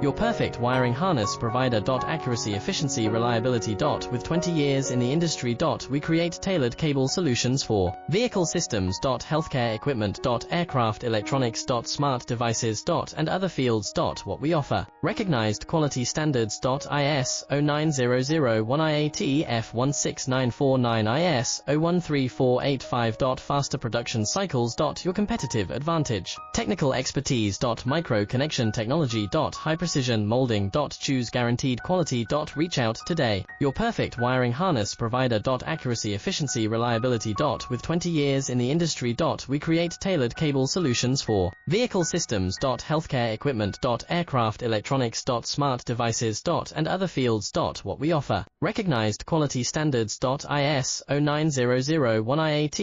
your perfect wiring harness provider. Accuracy, efficiency, reliability. With 20 years in the industry. We create tailored cable solutions for vehicle systems. Healthcare equipment. Aircraft electronics. Smart devices. And other fields. What we offer. Recognized quality standards. IS 09001 IATF 16949 IS 013485. Faster production cycles. Your competitive advantage. Technical expertise. Micro connection technology. High precision molding. Choose guaranteed quality. Reach out today. Your perfect wiring harness provider. Accuracy, efficiency, reliability. With 20 years in the industry. We create tailored cable solutions for vehicle systems. Healthcare equipment. Aircraft electronics. Smart devices. And other fields. What we offer. Recognized quality standards. IS 09001 IAT